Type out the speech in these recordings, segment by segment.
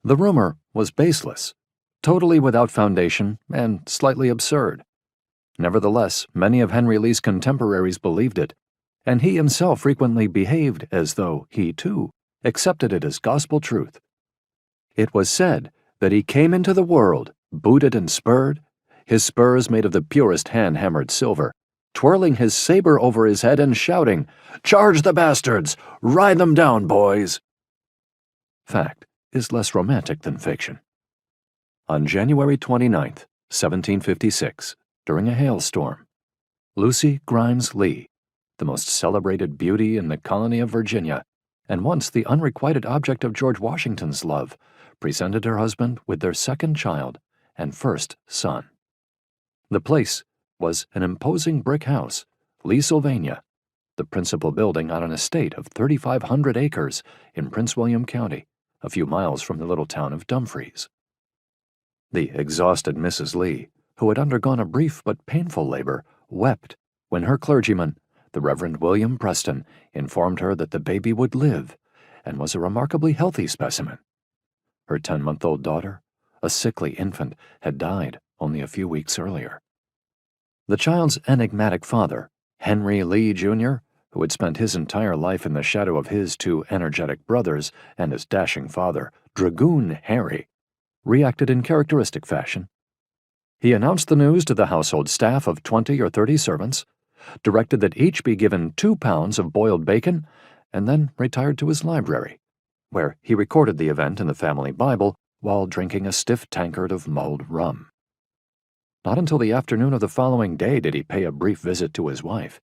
The rumor was baseless, totally without foundation, and slightly absurd. Nevertheless, many of Henry Lee's contemporaries believed it, and he himself frequently behaved as though he, too, accepted it as gospel truth. It was said that he came into the world, booted and spurred, his spurs made of the purest hand-hammered silver, twirling his saber over his head and shouting, "Charge the bastards! Ride them down, boys!" Fact is less romantic than fiction. On January 29, 1756, during a hailstorm, Lucy Grimes Lee, the most celebrated beauty in the colony of Virginia, and once the unrequited object of George Washington's love, presented her husband with their second child and first son. The place was an imposing brick house, Lee, Sylvania, the principal building on an estate of 3,500 acres in Prince William County, a few miles from the little town of Dumfries. The exhausted Mrs. Lee, who had undergone a brief but painful labor, wept when her clergyman, the Reverend William Preston, informed her that the baby would live and was a remarkably healthy specimen. Her 10-month-old daughter, a sickly infant, had died only a few weeks earlier. The child's enigmatic father, Henry Lee, Jr., who had spent his entire life in the shadow of his two energetic brothers and his dashing father, Dragoon Harry, reacted in characteristic fashion. He announced the news to the household staff of 20 or 30 servants, directed that each be given 2 pounds of boiled bacon, and then retired to his library, where he recorded the event in the family Bible while drinking a stiff tankard of mulled rum. Not until the afternoon of the following day did he pay a brief visit to his wife,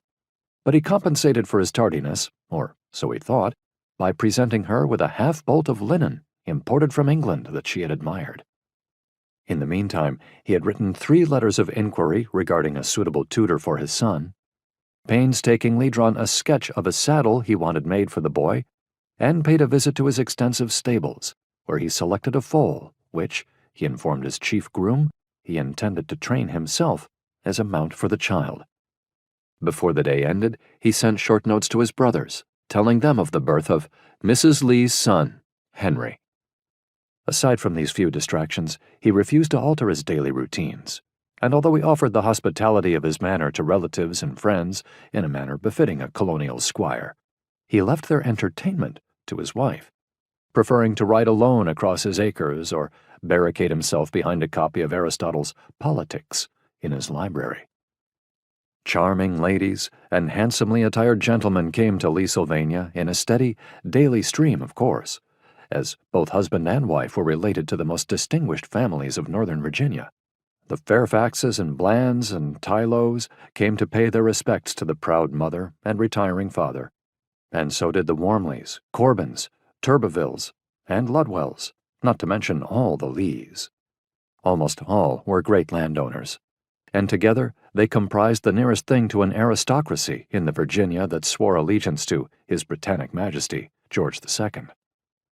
but he compensated for his tardiness, or so he thought, by presenting her with a half-bolt of linen imported from England that she had admired. In the meantime, he had written 3 letters of inquiry regarding a suitable tutor for his son, painstakingly drawn a sketch of a saddle he wanted made for the boy, and paid a visit to his extensive stables, where he selected a foal, which, he informed his chief groom, he intended to train himself as a mount for the child. Before the day ended, he sent short notes to his brothers, telling them of the birth of Mrs. Lee's son, Henry. Aside from these few distractions, he refused to alter his daily routines, and although he offered the hospitality of his manor to relatives and friends in a manner befitting a colonial squire, he left their entertainment to his wife, preferring to ride alone across his acres or barricade himself behind a copy of Aristotle's Politics in his library. Charming ladies and handsomely attired gentlemen came to Lee, Sylvania in a steady, daily stream, of course, as both husband and wife were related to the most distinguished families of Northern Virginia. The Fairfaxes and Blands and Tylos came to pay their respects to the proud mother and retiring father, and so did the Wormleys, Corbins, Turbervilles, and Ludwells, not to mention all the Lees. Almost all were great landowners, and together they comprised the nearest thing to an aristocracy in the Virginia that swore allegiance to His Britannic Majesty, George II.